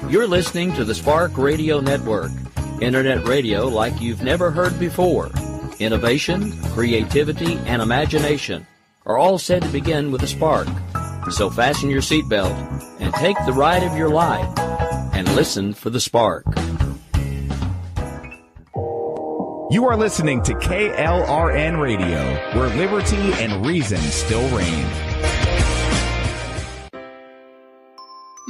You're listening to the Spark Radio Network, Internet radio like you've never heard before. Innovation, creativity, and imagination are all said to begin with a spark. So fasten your seatbelt and take the ride of your life and listen for the spark. You are listening to KLRN Radio, where liberty and reason still reign.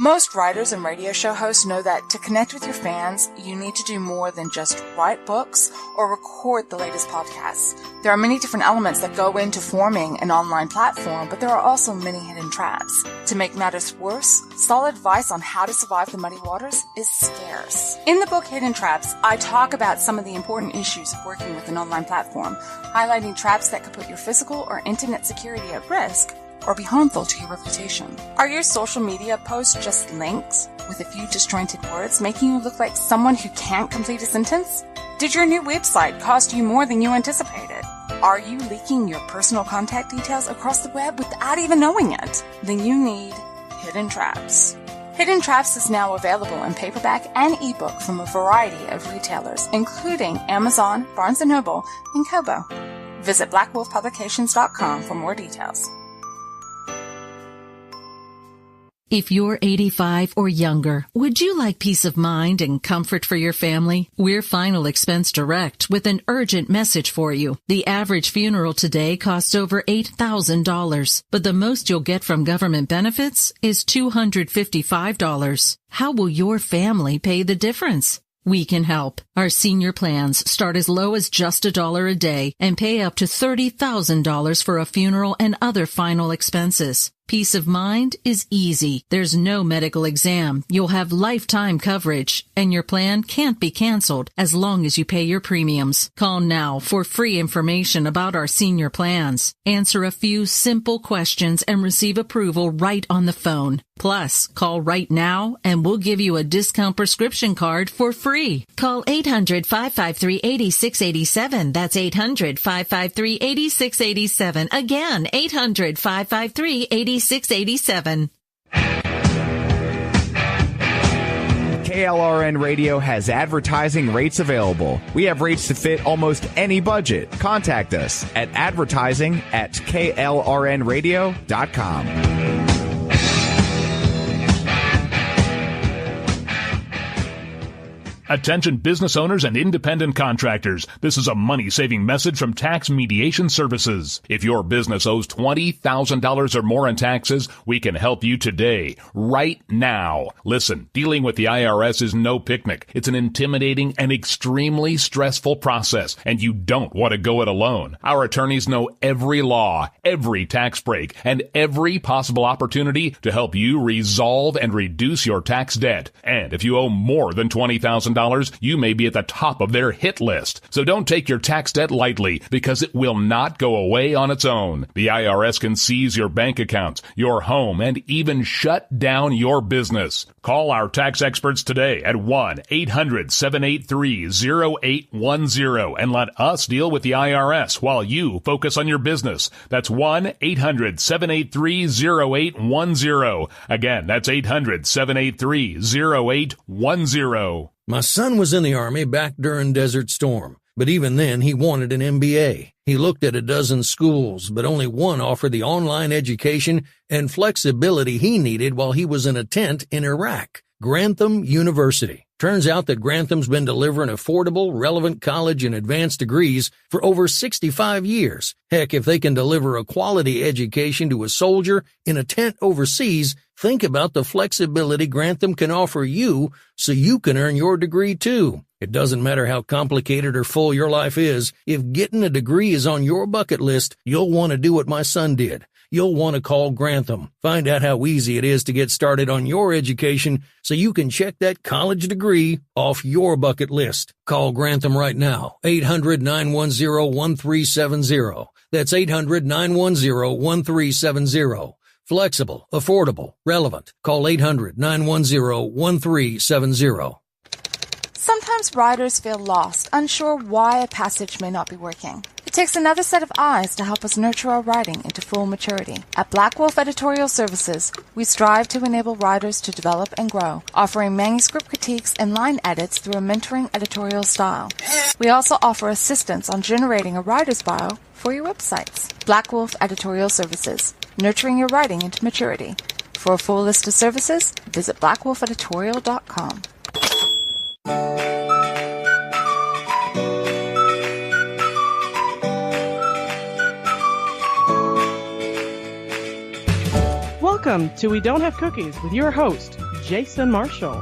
Most writers and radio show hosts know that to connect with your fans, you need to do more than just write books or record the latest podcasts. There are many different elements that go into forming an online platform, but there are also many hidden traps. To make matters worse, solid advice on how to survive the muddy waters is scarce. In the book Hidden Traps, I talk about some of the important issues of working with an online platform, highlighting traps that could put your physical or internet security at risk or be harmful to your reputation. Are your social media posts just links with a few disjointed words, making you look like someone who can't complete a sentence? Did your new website cost you more than you anticipated? Are you leaking your personal contact details across the web without even knowing it? Then you need Hidden Traps. Hidden Traps is now available in paperback and ebook from a variety of retailers, including Amazon, Barnes & Noble, and Kobo. Visit blackwolfpublications.com for more details. If you're 85 or younger, would you like peace of mind and comfort for your family? We're Final Expense Direct with an urgent message for you. The average funeral today costs over $8,000, but the most you'll get from government benefits is $255. How will your family pay the difference? We can help. Our senior plans start as low as just $1 a day and pay up to $30,000 for a funeral and other final expenses. Peace of mind is easy. There's no medical exam. You'll have lifetime coverage, and your plan can't be canceled as long as you pay your premiums. Call now for free information about our senior plans. Answer a few simple questions and receive approval right on the phone. Plus, call right now and we'll give you a discount prescription card for free. Call 800-553-8687. That's 800-553-8687. Again, 800-553-8687. 687. KLRN Radio has advertising rates available. We have rates to fit almost any budget. Contact us at advertising@klrnradio.com. Attention business owners and independent contractors. This is a money-saving message from Tax Mediation Services. If your business owes $20,000 or more in taxes, we can help you today, right now. Listen, dealing with the IRS is no picnic. It's an intimidating and extremely stressful process, and you don't want to go it alone. Our attorneys know every law, every tax break, and every possible opportunity to help you resolve and reduce your tax debt. And if you owe more than $20,000, you may be at the top of their hit list. So don't take your tax debt lightly, because it will not go away on its own. The IRS can seize your bank accounts, your home, and even shut down your business. Call our tax experts today at 1-800-783-0810 and let us deal with the IRS while you focus on your business. That's 1-800-783-0810. Again, that's 800-783-0810. My son was in the Army back during Desert Storm, but even then he wanted an MBA. He looked at a dozen schools, but only one offered the online education and flexibility he needed while he was in a tent in Iraq, Grantham University. Turns out that Grantham's been delivering affordable, relevant college and advanced degrees for over 65 years. Heck, if they can deliver a quality education to a soldier in a tent overseas, think about the flexibility Grantham can offer you so you can earn your degree too. It doesn't matter how complicated or full your life is. If getting a degree is on your bucket list, you'll want to do what my son did. You'll want to call Grantham. Find out how easy it is to get started on your education so you can check that college degree off your bucket list. Call Grantham right now, 800-910-1370. That's 800-910-1370. Flexible, affordable, relevant. Call 800-910-1370. Sometimes writers feel lost, unsure why a passage may not be working. It takes another set of eyes to help us nurture our writing into full maturity. At Black Wolf Editorial Services, we strive to enable writers to develop and grow, offering manuscript critiques and line edits through a mentoring editorial style. We also offer assistance on generating a writer's bio for your websites. Black Wolf Editorial Services, nurturing your writing into maturity. For a full list of services, visit blackwolfeditorial.com. Welcome to We Don't Have Cookies with your host, Jason Marshall.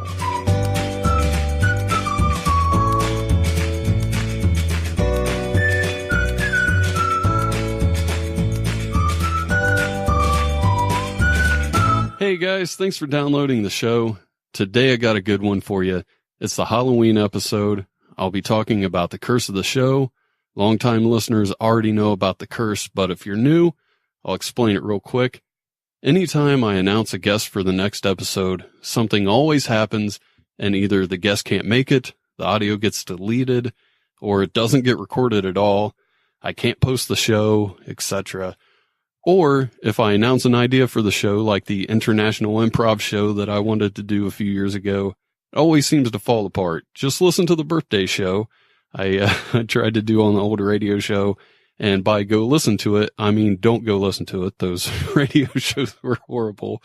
Hey guys, thanks for downloading the show. Today I got a good one for you. It's the Halloween episode. I'll be talking about the curse of the show. Longtime listeners already know about the curse, but if you're new, I'll explain it real quick. Anytime I announce a guest for the next episode, something always happens, and either the guest can't make it, the audio gets deleted, or it doesn't get recorded at all. I can't post the show, etc. Or if I announce an idea for the show, like the International Improv show that I wanted to do a few years ago, it always seems to fall apart. Just listen to the birthday show I tried to do on the old radio show. And by go listen to it, I mean don't go listen to it. Those radio shows were horrible.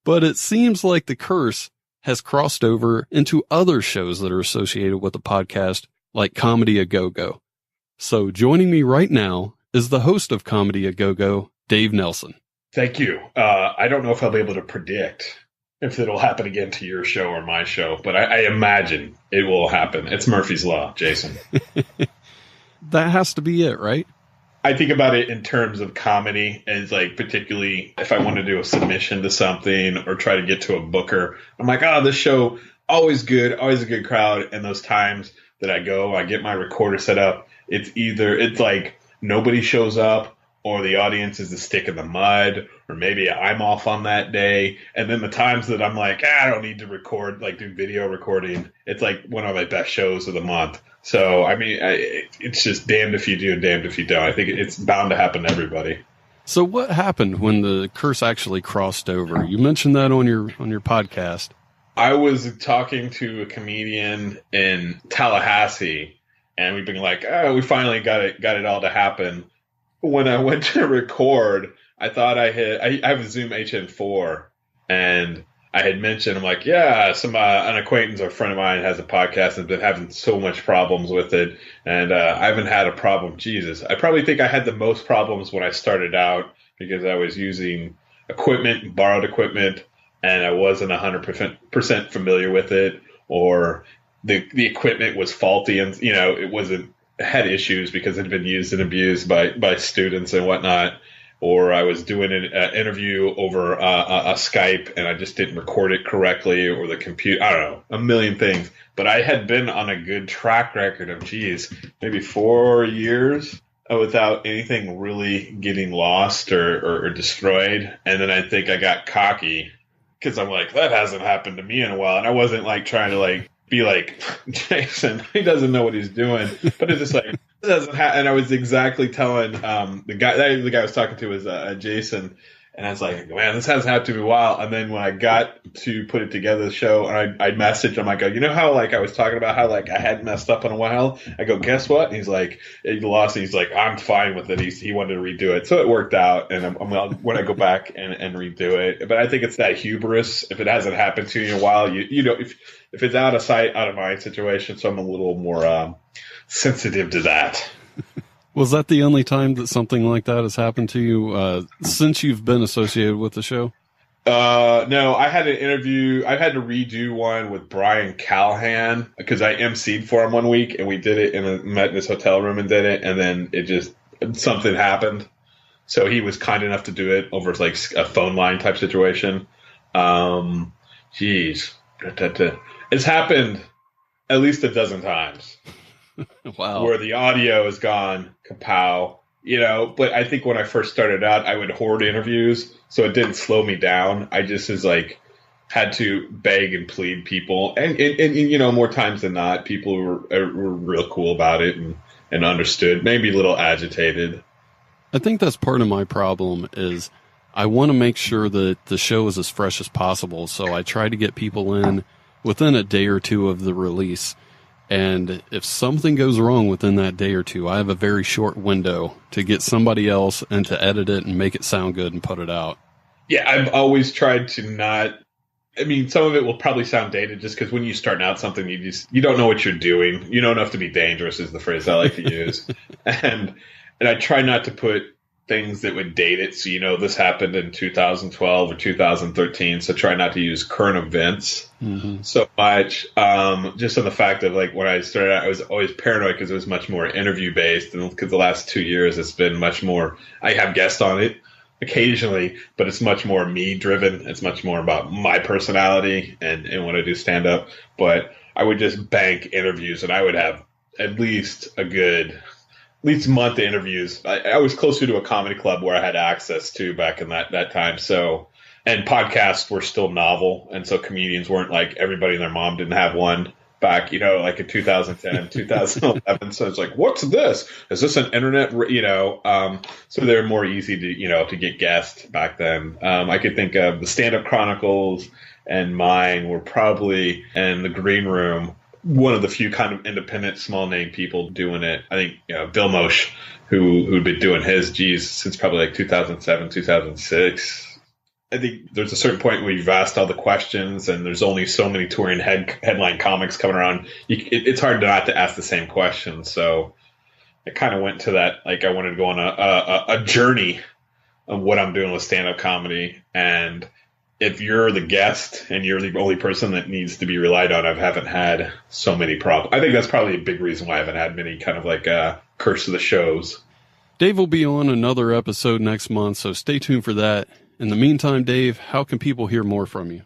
But it seems like the curse has crossed over into other shows that are associated with the podcast, like Comedy A Go-Go. So joining me right now is the host of Comedy A Go-Go, Dave Nelson. Thank you. I don't know if I'll be able to predict if it'll happen again to your show or my show, but I imagine it will happen. It's Murphy's Law, Jason. That has to be it, right? I think about it in terms of comedy as like particularly if I want to do a submission to something or try to get to a booker. I'm like, oh, this show, always good, always a good crowd. And those times that I go, I get my recorder set up. It's like nobody shows up, or the audience is a stick in the mud, or maybe I'm off on that day. And then the times that I'm like, I don't need to record, like do video recording, it's like one of my best shows of the month. So, I mean, it's just damned if you do and damned if you don't. I think it's bound to happen to everybody. So what happened when the curse actually crossed over? You mentioned that on your podcast. I was talking to a comedian in Tallahassee, and we've been like, oh, we finally got it all to happen. When I went to record, I thought I have a Zoom HN4, and I had mentioned, I'm like, yeah, an acquaintance or a friend of mine has a podcast and been having so much problems with it, and I haven't had a problem. Jesus, I probably think I had the most problems when I started out because I was using equipment, borrowed equipment, and I wasn't 100% familiar with it, or the equipment was faulty, and it had issues because it had been used and abused by students and whatnot. Or I was doing an interview over a Skype and I just didn't record it correctly, or the computer, I don't know, a million things. But I had been on a good track record of, maybe 4 years without anything really getting lost or destroyed. And then I think I got cocky because I'm like, that hasn't happened to me in a while. And I wasn't like trying to like be like, Jason, he doesn't know what he's doing. But it's just like, it doesn't happen. And I was exactly telling the guy I was talking to was Jason. And I was like, man, this hasn't happened to me in a while. And then when I got to put it together, the show, and I messaged him, I go, you know how like I was talking about how like I hadn't messed up in a while? I go, guess what? And he's like, he lost. And he's like, I'm fine with it. He wanted to redo it. So it worked out. And I'm when I go back and redo it. But I think it's that hubris. If it hasn't happened to you in a while, you know, if it's out of sight, out of mind situation. So I'm a little more sensitive to that. Was that the only time that something like that has happened to you since you've been associated with the show? No, I had an interview. I had to redo one with Brian Callahan because I emceed for him one week, and we did it met in his hotel room and did it, and then something happened. So he was kind enough to do it over like a phone line type situation. It's happened at least a dozen times. Wow. Where the audio is gone, kapow, but I think when I first started out, I would hoard interviews, so it didn't slow me down. I just had to beg and plead people, and more times than not, people were real cool about it, and and understood, maybe a little agitated. I think that's part of my problem is I want to make sure that the show is as fresh as possible. So I try to get people in within a day or two of the release. And if something goes wrong within that day or two, I have a very short window to get somebody else and to edit it and make it sound good and put it out. Yeah, I've always tried to not. I mean, some of it will probably sound dated just because when you're starting out something, you don't know what you're doing. You know enough to be dangerous is the phrase I like to use. And I try not to put things that would date it. So, this happened in 2012 or 2013. So try not to use current events so much. Just on the fact of like when I started out, I was always paranoid because it was much more interview based. And because the last 2 years, it's been much more, I have guests on it occasionally, but it's much more me driven. It's much more about my personality and when I do stand up. But I would just bank interviews and I would have at least month of interviews. I was closer to a comedy club where I had access to back in that time. So, and podcasts were still novel. And so comedians weren't like everybody and their mom didn't have one back, like in 2010, 2011. So it's like, what's this? Is this an internet, so they're more easy to get guests back then. I could think of the Stand Up Chronicles and mine were probably in the green room, one of the few kind of independent small name people doing it. I think, Bill Mosh, who'd been doing his since probably like 2007, 2006. I think there's a certain point where you've asked all the questions and there's only so many touring headline comics coming around. It's hard not to ask the same questions. So I kind of went to that, like I wanted to go on a journey of what I'm doing with stand-up comedy. And if you're the guest and you're the only person that needs to be relied on, I haven't had so many problems. I think that's probably a big reason why I haven't had many kind of like curse of the shows. Dave will be on another episode next month, so stay tuned for that. In the meantime, Dave, how can people hear more from you?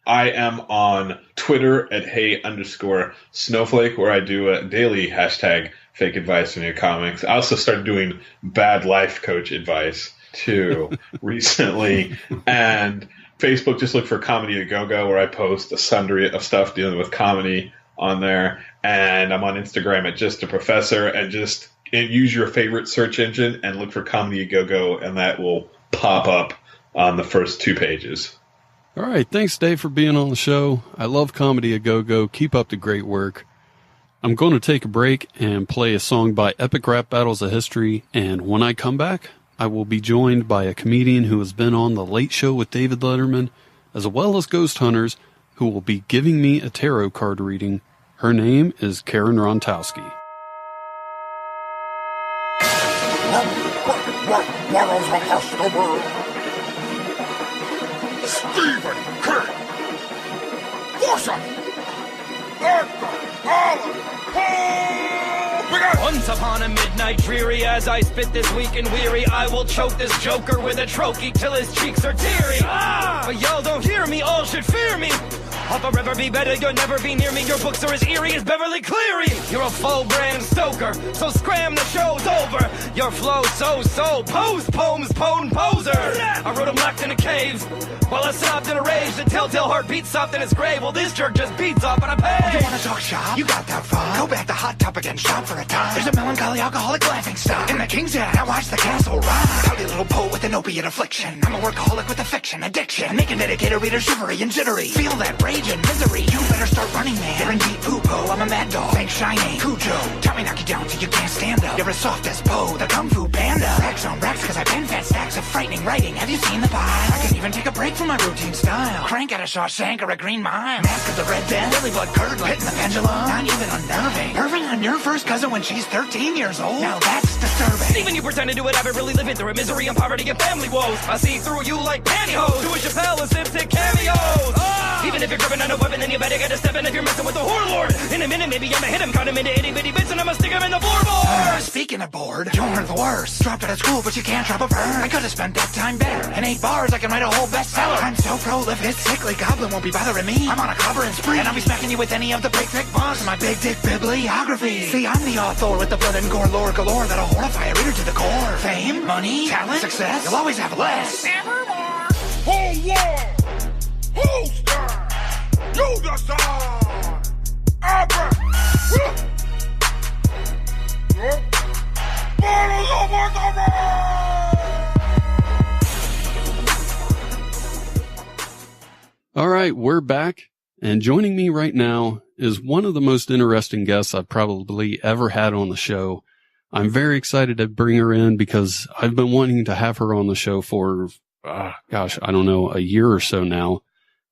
I am on Twitter at hey_snowflake, where I do a daily hashtag fake advice for new comics. I also started doing bad life coach advice too recently. And Facebook, just look for Comedy A Go-Go, where I post a sundry of stuff dealing with comedy on there. And I'm on Instagram at Just a Professor, and use your favorite search engine and look for Comedy A Go-Go, and that will pop up on the first 2 pages. All right. Thanks, Dave, for being on the show. I love Comedy A Go-Go. Keep up the great work. I'm going to take a break and play a song by Epic Rap Battles of History. And when I come back, I will be joined by a comedian who has been on The Late Show with David Letterman, as well as Ghosthunters, who will be giving me a tarot card reading. Her name is Karen Rontowski. What is the world? Stephen King, Forsyth, Edgar, Allan, Once upon a midnight dreary, as I spit this weak and weary, I will choke this joker with a trochee till his cheeks are teary. But y'all don't hear me, all should fear me. I'll forever be better, you'll never be near me. Your books are as eerie as Beverly Cleary. You're a full brand stoker, so scram, the show's over. Your flow's so pose poems, poser. I wrote them locked in a cave while I sobbed in a rage. The telltale heart beats soft in its grave. Well, this jerk just beats off on a page. You wanna talk shop? You got that fun? Go back to Hot Topic and shop for a time. There's a melancholy alcoholic laughing stock in the King's Head. Now watch the castle rise. Pouty little poet with an opiate affliction. I'm a workaholic with a fiction addiction. Making dedicated reader shivery and jittery. Feel that rage and misery. You better start running, man. You're in deep poo-po. I'm a mad dog. Bank shining. Cujo. Tommy knock you down till you can't stand up. You're as soft as Poe, the Kung Fu Panda. Racks on racks cause I pen fat stacks of frightening writing. Have you seen the pile? I can even take a break from my routine style. Crank out a Shawshank or a Green Mile. Mask of the Red Death. Billy blood curdling. Hitting the pendulum. Not even unnerving. Perving on your first cousin when she's 13 years old. Now that's disturbing. Even you pretend to do it, I've been really living through it. Misery and poverty and family woes. I see through you like pantyhose. Do a Chappelle and Simpson cameos. Even if you're gripping on a weapon, then you better get a step in if you're messing with the warlord. In a minute, maybe I'ma hit him, cut him into itty bitty bits, and I'ma stick him in the floorboard. Speaking of bored, you're the worst. Dropped out of school, but you can't drop a bird. I could've spent that time better. In 8 bars, I can write a whole bestseller. I'm so prolific, this sickly goblin won't be bothering me. I'm on a covering spree, and I'll be smacking you with any of the big thick books in my big dick bibliography. See, I'm the author with the blood and gore lore galore that'll horrify a reader to the core. Fame, money, talent, success, you'll always have less. Nevermore. Whole war, whole star. You decide. Abra. right, we're back. And joining me right now is one of the most interesting guests I've probably ever had on the show. I'm very excited to bring her in because I've been wanting to have her on the show for, I don't know, a year or so now.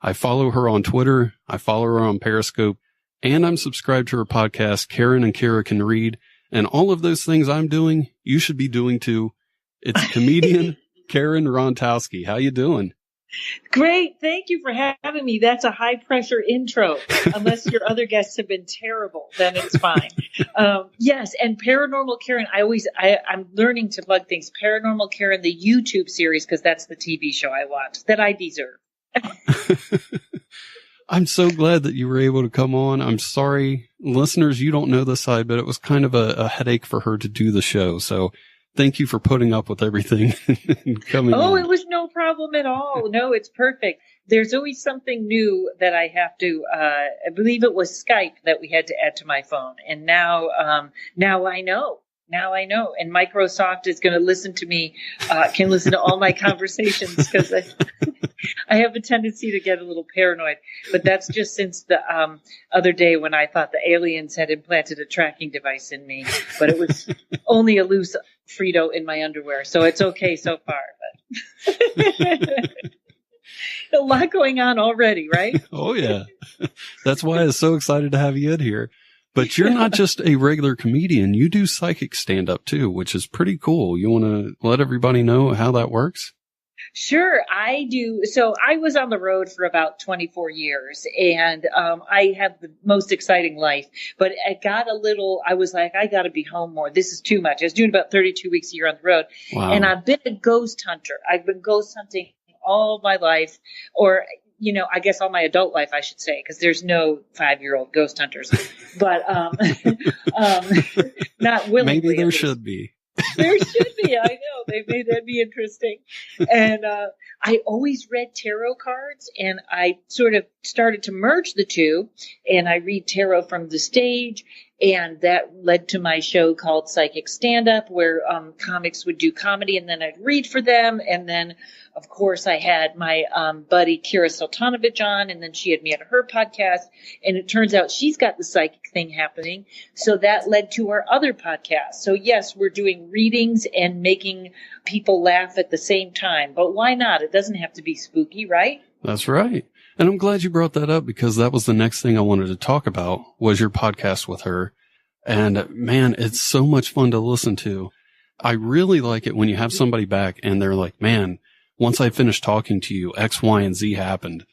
I follow her on Twitter. I follow her on Periscope. And I'm subscribed to her podcast, Karen and Kira Can Read. And all of those things I'm doing, you should be doing too. It's comedian Karen Rontowski. How you doing? Great. Thank you for having me. That's a high pressure intro. Unless your other guests have been terrible, then it's fine. Yes. And Paranormal Karen, I'm learning to plug things. Paranormal Karen, the YouTube series, because that's the TV show I watch that I deserve. I'm so glad that you were able to come on. I'm sorry, listeners, you don't know this side, but it was kind of a headache for her to do the show. So thank you for putting up with everything and coming on. It was no problem at all. No, it's perfect. There's always something new that I have to, I believe it was Skype that we had to add to my phone. And now I know. Now I know. And Microsoft is going to listen to me, can listen to all my conversations because I have a tendency to get a little paranoid. But that's just since the other day when I thought the aliens had implanted a tracking device in me. But it was only a loose Frito in my underwear. So it's okay so far. But a lot going on already, right? Oh, yeah. That's why I was so excited to have you in here. But you're not just a regular comedian. You do psychic stand-up, too, which is pretty cool. You want to let everybody know how that works? Sure, I do. So I was on the road for about 24 years, and I have the most exciting life. But I was like, I got to be home more. This is too much. I was doing about 32 weeks a year on the road. Wow. And I've been a ghost hunter. I've been ghost hunting all my life, or I guess all my adult life, I should say, because there's no 5-year-old ghost hunters. But not willingly. Maybe there should be. There should be. I know. They made that be interesting. And I always read tarot cards, and I sort of started to merge the two. And I read tarot from the stage, and that led to my show called Psychic Stand-Up, where comics would do comedy, and then I'd read for them. And then, of course, I had my buddy Kira Sultanovich on, and then she had me on her podcast. And it turns out she's got the psychic thing happening. So that led to our other podcast. So, yes, we're doing readings and making people laugh at the same time. But why not? It doesn't have to be spooky, right? That's right. And I'm glad you brought that up because that was the next thing I wanted to talk about was your podcast with her. And man, it's so much fun to listen to. I really like it when you have somebody back and they're like, man, once I finished talking to you, X, Y, and Z happened.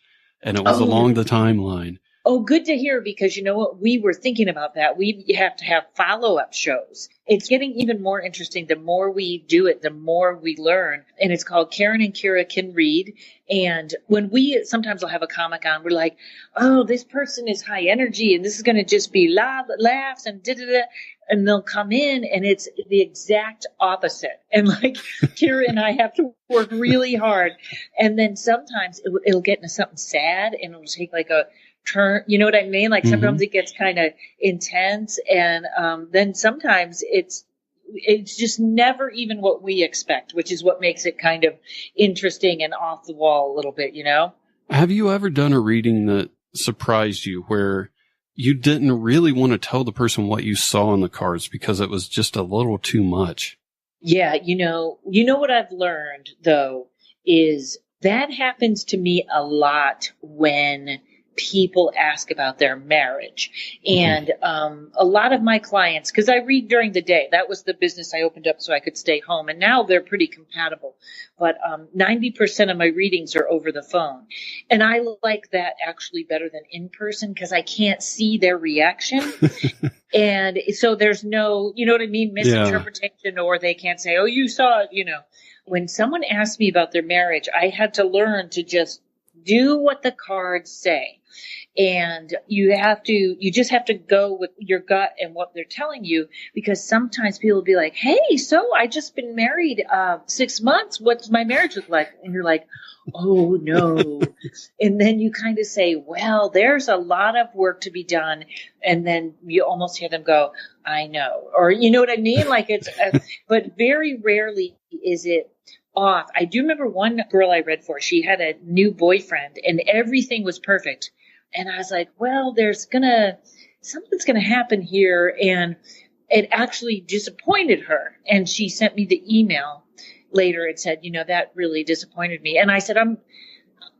And it was along the timeline. Oh, good to hear, because you know what? We were thinking about that. We have to have follow-up shows. It's getting even more interesting. The more we do it, the more we learn. And it's called Karen and Kira Can Read. And when sometimes I'll have a comic on, we're like, oh, this person is high energy and this is going to just be laughs and da-da-da. And they'll come in and it's the exact opposite. And like Kira and I have to work really hard. And then sometimes it'll get into something sad and it'll take like a turn, you know what I mean? Like sometimes it gets kind of intense, and then sometimes it's just never even what we expect, which is what makes it kind of interesting and off the wall a little bit, you know? Have you ever done a reading that surprised you where you didn't really want to tell the person what you saw in the cards because it was just a little too much? Yeah, you know what I've learned though is that happens to me a lot when people ask about their marriage. And a lot of my clients, because I read during the day, that was the business I opened up so I could stay home. And now they're pretty compatible. But 90% of my readings are over the phone. And I like that actually better than in person because I can't see their reaction. And so there's no, you know what I mean, misinterpretation, or they can't say, oh, you saw it, you know. When someone asked me about their marriage, I had to learn to just do what the cards say. And you just have to go with your gut and what they're telling you, because sometimes people will be like, hey, so I just been married 6 months. What's my marriage look like? And you're like, oh, no. And then you kind of say, well, there's a lot of work to be done. And then you almost hear them go, I know. Or you know what I mean? Like but very rarely is it, off. I do remember one girl I read for, she had a new boyfriend and everything was perfect. And I was like, well, something's going to happen here. And it actually disappointed her. And she sent me the email later. It said, that really disappointed me. And I said, I'm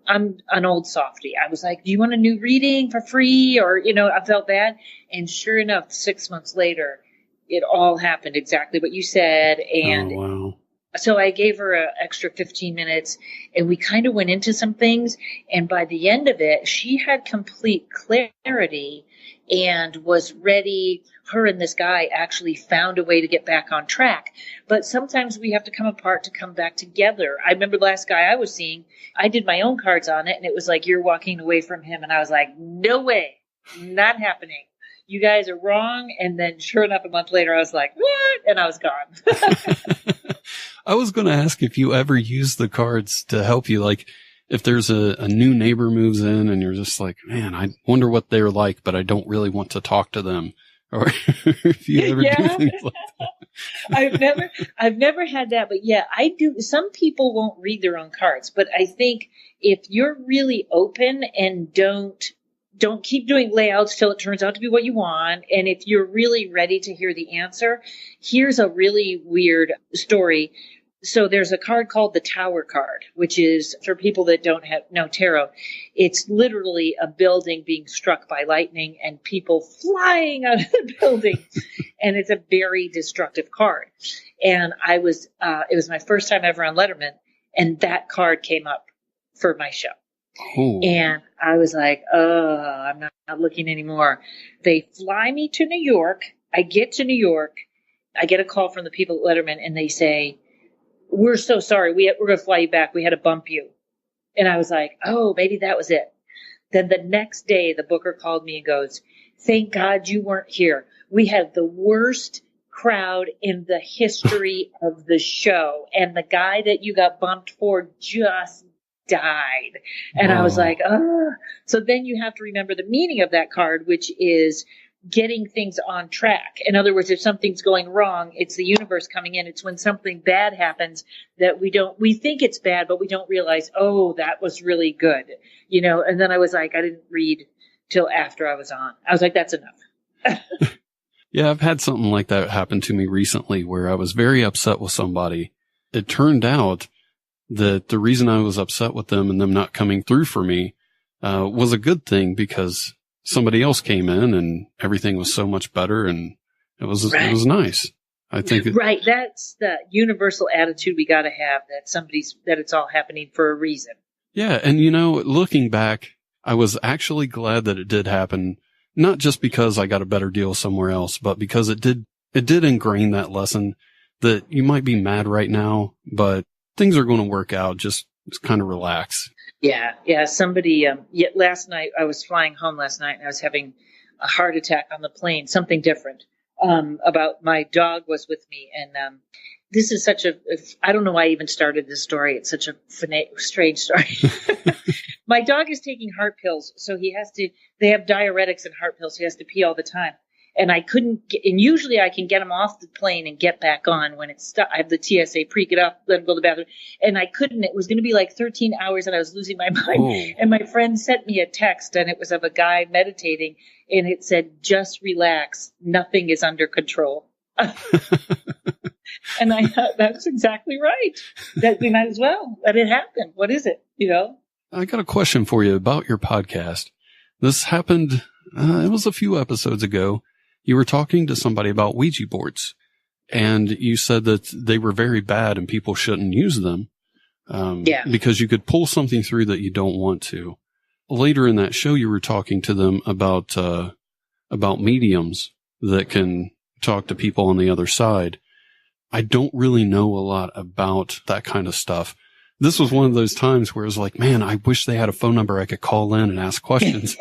an old softie. I was like, do you want a new reading for free? Or, I felt bad. And sure enough, 6 months later, it all happened exactly what you said. And wow. So I gave her an extra 15 minutes and we kind of went into some things. And by the end of it, she had complete clarity and was ready. Her and this guy actually found a way to get back on track. But sometimes we have to come apart to come back together. I remember the last guy I was seeing, I did my own cards on it and it was like, you're walking away from him. And I was like, no way, not happening. You guys are wrong. And then sure enough, a month later, I was like, what? And I was gone. I was going to ask if you ever use the cards to help you, like if there's a new neighbor moves in and you're just like, man, I wonder what they're like, but I don't really want to talk to them. Or if you ever do things like that. I've never had that, but yeah, I do. Some people won't read their own cards, but I think if you're really open and don't keep doing layouts till it turns out to be what you want. And if you're really ready to hear the answer, here's a really weird story. So there's a card called the Tower card, which is for people that don't know tarot. It's literally a building being struck by lightning and people flying out of the building. And it's a very destructive card. And it was my first time ever on Letterman. And that card came up for my show. Ooh. And I was like, I'm not looking anymore. They fly me to New York. I get to New York. I get a call from the people at Letterman and they say, we're so sorry. We're going to fly you back. We had to bump you. And I was like, oh, maybe that was it. Then the next day, the booker called me and goes, thank God you weren't here. We had the worst crowd in the history of the show. And the guy that you got bumped for just died. And I was like, oh. So then you have to remember the meaning of that card, which is getting things on track. In other words, if something's going wrong, it's the universe coming in. It's when something bad happens that we think it's bad, but we don't realize, oh, that was really good. And then I was like, I didn't read till after I was on. I was like, that's enough. Yeah, I've had something like that happen to me recently where I was very upset with somebody. It turned out that the reason I was upset with them and them not coming through for me was a good thing because somebody else came in and everything was so much better and it was nice. I think right. That's the universal attitude we got to have, that it's all happening for a reason. Yeah. And looking back, I was actually glad that it did happen, not just because I got a better deal somewhere else, but because it did ingrain that lesson that you might be mad right now, but things are going to work out. Just kind of relax. Yeah. Somebody, last night, I was flying home last night and I was having a heart attack on the plane, something different, about my dog was with me. And, this is I don't know why I even started this story. It's such a strange story. My dog is taking heart pills. So they have diuretics and heart pills. So he has to pee all the time. And and usually I can get him off the plane and get back on when it's stuck. I have the TSA get up, let him go to the bathroom. And I couldn't. It was going to be like 13 hours and I was losing my mind. Oh. And my friend sent me a text and it was of a guy meditating and it said, just relax. Nothing is under control. And I thought, that's exactly right. That we might as well let it happen. What is it? I got a question for you about your podcast. This happened, it was a few episodes ago. You were talking to somebody about Ouija boards and you said that they were very bad and people shouldn't use them. Because you could pull something through that you don't want to. Later in that show, you were talking to them about mediums that can talk to people on the other side. I don't really know a lot about that kind of stuff. This was one of those times where it was like, man, I wish they had a phone number I could call in and ask questions.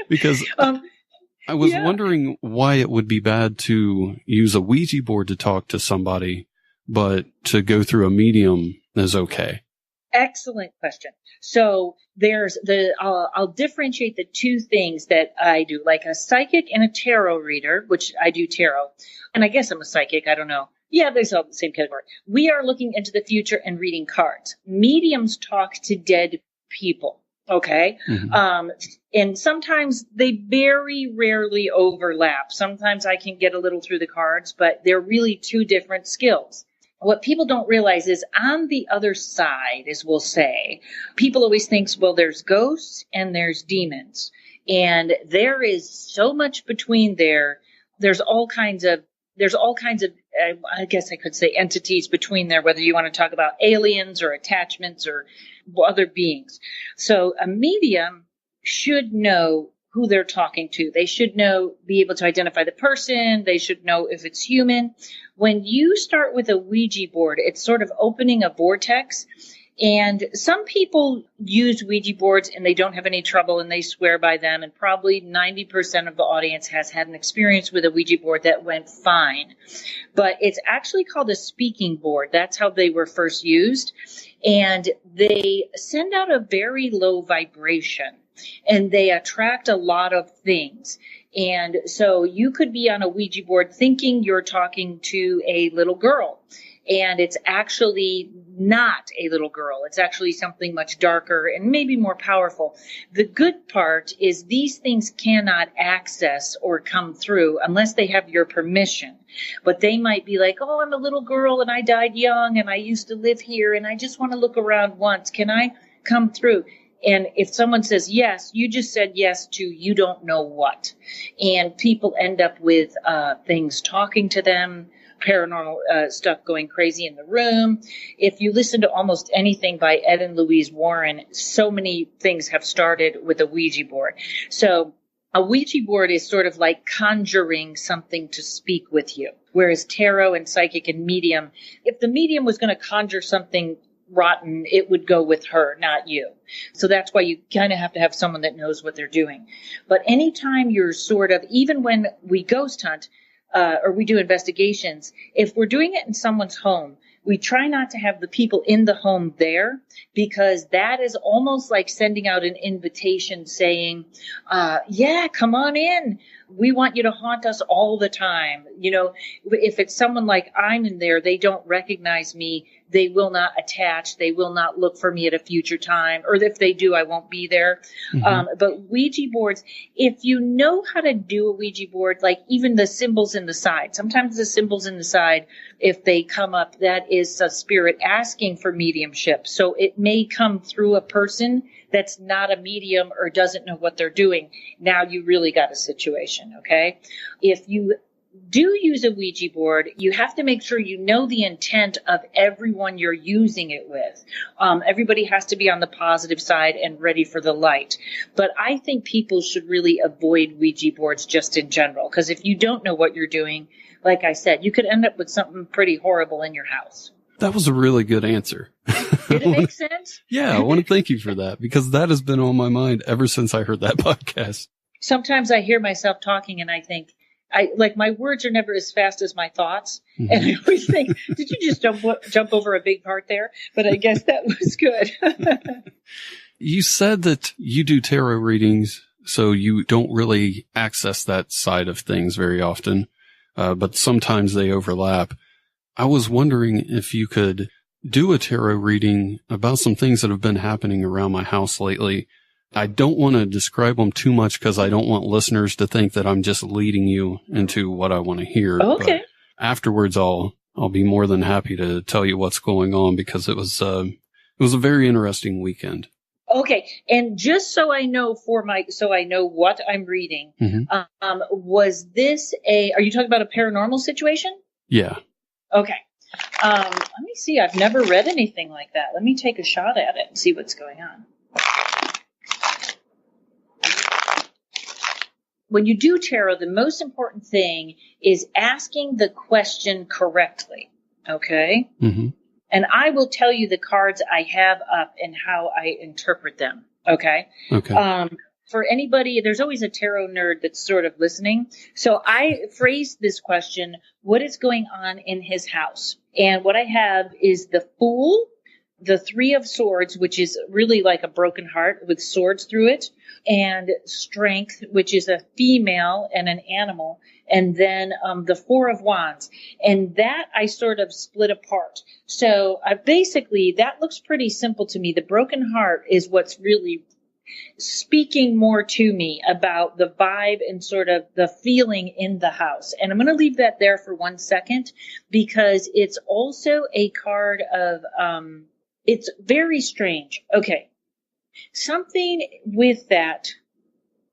Because I was wondering why it would be bad to use a Ouija board to talk to somebody, but to go through a medium is okay. Excellent question. So there's I'll differentiate the two things that I do, like a psychic and a tarot reader, which I do tarot. And I guess I'm a psychic. I don't know. Yeah, they all the same category. We are looking into the future and reading cards. Mediums talk to dead people. Okay. Mm-hmm. And sometimes they very rarely overlap. Sometimes I can get a little through the cards, but they're really two different skills. What people don't realize is on the other side, as we'll say, people always think, well, there's ghosts and there's demons. And there is so much between there. There's all kinds of, I guess I could say, entities between there, whether you want to talk about aliens or attachments or other beings. So a medium should know who they're talking to. They should be able to identify the person. They should know if it's human. When you start with a Ouija board, it's sort of opening a vortex. And some people use Ouija boards and they don't have any trouble and they swear by them. And probably 90% of the audience has had an experience with a Ouija board that went fine. But it's actually called a speaking board. That's how they were first used. And they send out a very low vibration. And they attract a lot of things. And so you could be on a Ouija board thinking you're talking to a little girl. And it's actually not a little girl. It's actually something much darker and maybe more powerful. The good part is these things cannot access or come through unless they have your permission. But they might be like, oh, I'm a little girl and I died young and I used to live here and I just want to look around once. Can I come through? And if someone says yes, you just said yes to you don't know what. And people end up with things talking to them, paranormal stuff going crazy in the room. If you listen to almost anything by Ed and Louise Warren, so many things have started with a Ouija board. So a Ouija board is sort of like conjuring something to speak with you, whereas tarot and psychic and medium, if the medium was going to conjure something rotten, it would go with her, not you. So that's why you kind of have to have someone that knows what they're doing. But anytime you're sort of, even when we ghost hunt, or we do investigations, if we're doing it in someone's home, we try not to have the people in the home there, because that is almost like sending out an invitation saying, yeah, come on in. We want you to haunt us all the time. You know, if it's someone like I'm in there, they don't recognize me. They will not attach. They will not look for me at a future time. Or if they do, I won't be there. Mm-hmm. But Ouija boards, if you know how to do a Ouija board, like even the symbols in the side, sometimes the symbols in the side, if they come up, that is a spirit asking for mediumship. So it may come through a person that's not a medium or doesn't know what they're doing. Now you really got a situation, okay? If you do use a Ouija board, you have to make sure you know the intent of everyone you're using it with. Everybody has to be on the positive side and ready for the light. But I think people should really avoid Ouija boards just in general, because if you don't know what you're doing, like I said, you could end up with something pretty horrible in your house. That was a really good answer. Did it make sense? Yeah, I want to thank you for that, because that has been on my mind ever since I heard that podcast. Sometimes I hear myself talking and I think, my words are never as fast as my thoughts. Mm-hmm. And I always think, did you just jump over a big part there? But I guess that was good. You said that you do tarot readings, so you don't really access that side of things very often, but sometimes they overlap. I was wondering if you could do a tarot reading about some things that have been happening around my house lately. I don't want to describe them too much because I don't want listeners to think that I'm just leading you into what I want to hear. Okay. But afterwards, I'll be more than happy to tell you what's going on, because it was a very interesting weekend. Okay. And just so I know so I know what I'm reading, mm-hmm. Was this are you talking about a paranormal situation? Yeah. Okay. Let me see. I've never read anything like that. Let me take a shot at it and see what's going on. When you do tarot, the most important thing is asking the question correctly. Okay? Mm-hmm. And I will tell you the cards I have up and how I interpret them. Okay? Okay. For anybody, there's always a tarot nerd that's sort of listening. So I phrased this question, what is going on in his house? And what I have is the Fool, the Three of Swords, which is really like a broken heart with swords through it, and Strength, which is a female and an animal, and then the Four of Wands. And that I sort of split apart. So basically, that looks pretty simple to me. The broken heart is what's really speaking more to me about the vibe and sort of the feeling in the house. And I'm going to leave that there for 1 second, because it's also a card of, it's very strange. Okay. Something with that.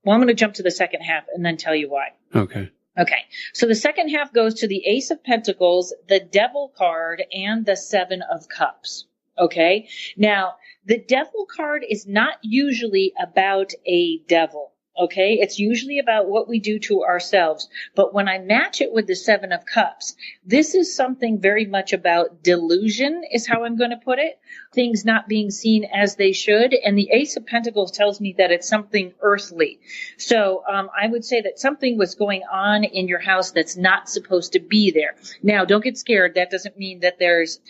Well, I'm going to jump to the second half and then tell you why. Okay. Okay. So the second half goes to the Ace of Pentacles, the Devil card, and the Seven of Cups. Okay. Now, the Devil card is not usually about a devil. Okay. It's usually about what we do to ourselves. But when I match it with the Seven of Cups, this is something very much about delusion, is how I'm going to put it. Things not being seen as they should. And the Ace of Pentacles tells me that it's something earthly. So I would say that something was going on in your house that's not supposed to be there. Now, don't get scared. That doesn't mean that there's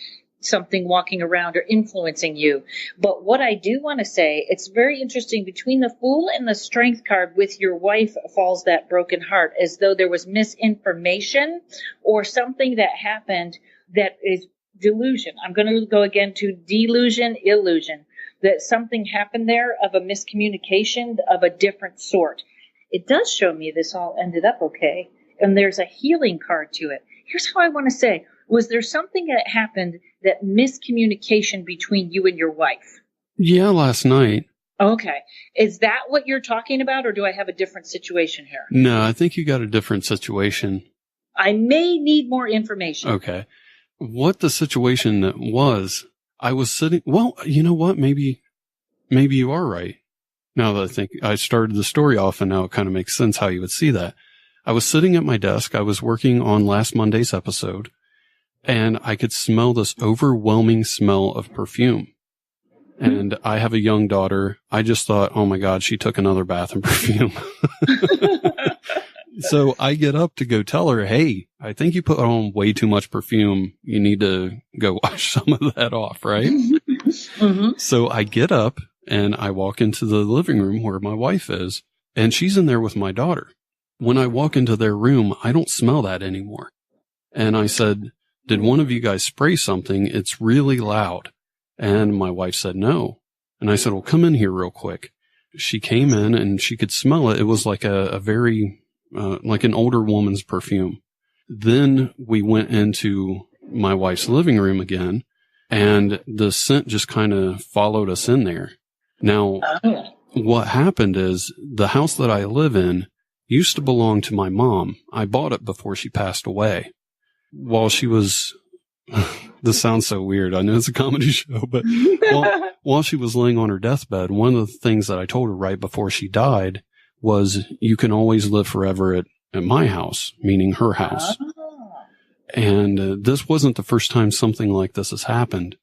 something walking around or influencing you. But what I do want to say, it's very interesting, between the Fool and the Strength card with your wife falls that broken heart, as though there was misinformation or something that happened that is delusion. I'm going to go again to delusion, illusion, that something happened there of a miscommunication of a different sort. It does show me this all ended up okay. And there's a healing card to it. Here's how I want to say, was there something that happened, that miscommunication between you and your wife? Yeah, last night. Okay. Is that what you're talking about, or do I have a different situation here? No, I think you got a different situation. I may need more information. Okay. What the situation was, I was sitting, well, you know what? Maybe you are right. Now that I think I started the story off, and now it kind of makes sense how you would see that. I was sitting at my desk. I was working on last Monday's episode, and I could smell this overwhelming smell of perfume. And I have a young daughter. I just thought, oh my God, she took another bath in perfume. So I get up to go tell her, hey, I think you put on way too much perfume. You need to go wash some of that off, right? Mm-hmm. So I get up and I walk into the living room where my wife is, and she's in there with my daughter. When I walk into their room, I don't smell that anymore. And I said, did one of you guys spray something? It's really loud. And my wife said no. And I said, well, come in here real quick. She came in and she could smell it. It was like a very, like an older woman's perfume. Then we went into my wife's living room again, and the scent just kind of followed us in there. Now, what happened is the house that I live in used to belong to my mom. I bought it before she passed away. While she was, this sounds so weird. I know it's a comedy show, but while she was laying on her deathbed, one of the things that I told her right before she died was, you can always live forever at my house, meaning her house. And this wasn't the first time something like this has happened,